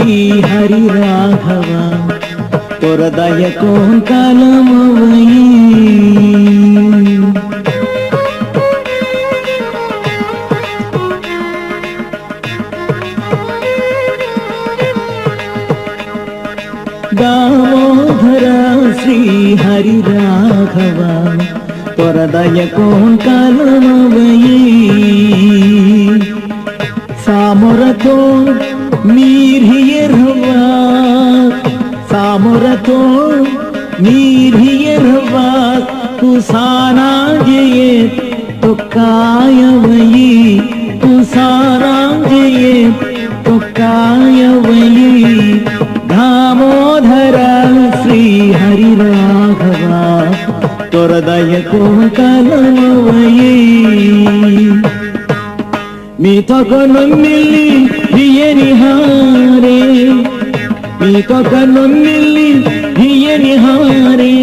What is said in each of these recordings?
हरि राघव तोर दय कौन कालमवई दामोदर श्री हरि राघव तोर दय कौन कालमवई सामरतो मीर हियरवा सामरतो मीर हियरवा तू सानांगे तो कायवई तू सानांगे तो कायवई दामोदर श्री हरि राघव तोर दय कौन कालमवई मीतो कन्नुम्मिल्ली हियनिहारे मीतो कन्नुम्मिल्ली हियनिहारे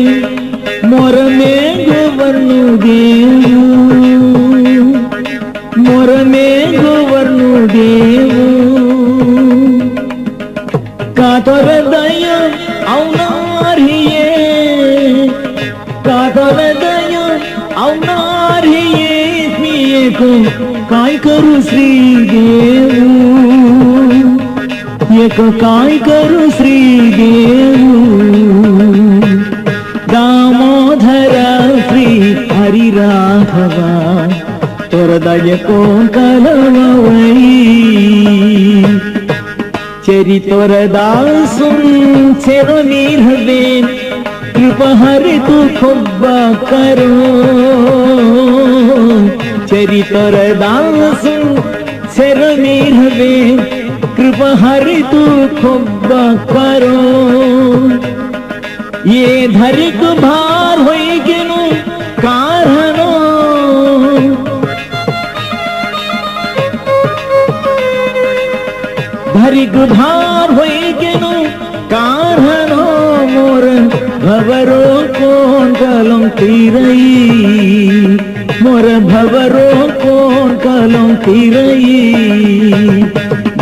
मोरमे गोवर्नु देवु मोरमे गोवर्नु देवु कातोर दय औनारिये कातोर दय औनारिये मिये को काय करू श्री देवु एक काय करू श्री देवु दामोदर श्री हरि राघव तोर दय कौन कालमवई चेरी तोर दासुन चेरो नीरवेन कृपा हरि तू खुब्बा करो चेरी तोर दासुन चेरो नीरवेन कृपा हरि तू खुब्बा करो ये धरिक भार होई गेनु कारणो धरिक भार होई गेनु कारणो मोर भवरो कौन कलम तीरई मोर भवरो कौन कलम तीरई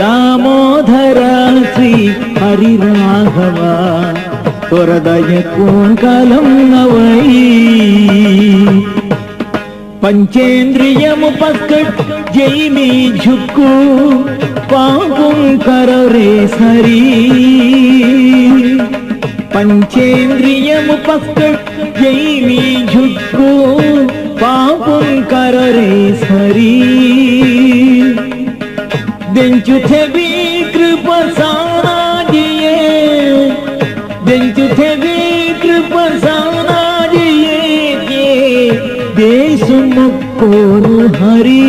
दामोदर श्री हरि राघव तोर दय कौन कालमवई पंचेंद्रियमु पक्कट जैमी झुक्कु पापुं करो रे सरी पंचेंद्रियमु पक्कट जैमी झुक्कु पापुं करो रे सरी देंचुथे भी कृपा सानाजिये देंचुथे भी कृपा सानाजिये देशुमुक्कोनु हरि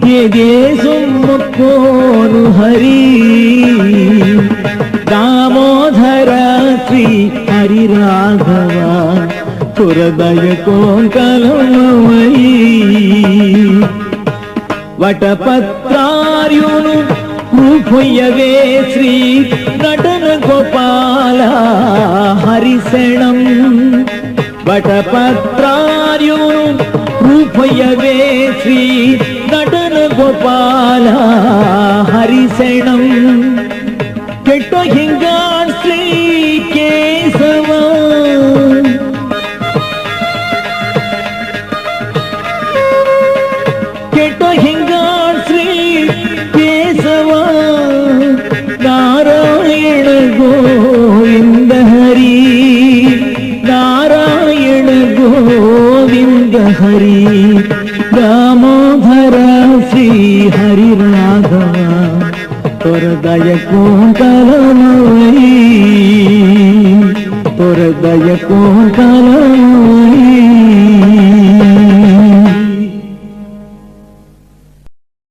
ये देशुमुक्कोनु हरि दामोदर श्री हरि राघव तोर दय कौन कालमवई वटपत्रार्युनु रूपयवे श्री नटन गोपाल हरिशरणं वटपत्रार्युनु रूपयवे श्री नटन गोपाल हरिशरणं केट्टो हिंगाड श्री केशव केट्टो हिंगाड श्री केशव नारायण गोविंद हरि नारायण गोविंद हरि दामोदर श्री हरि राघव तोर दय कौन कालमवई तोर दय कौन कालमवई।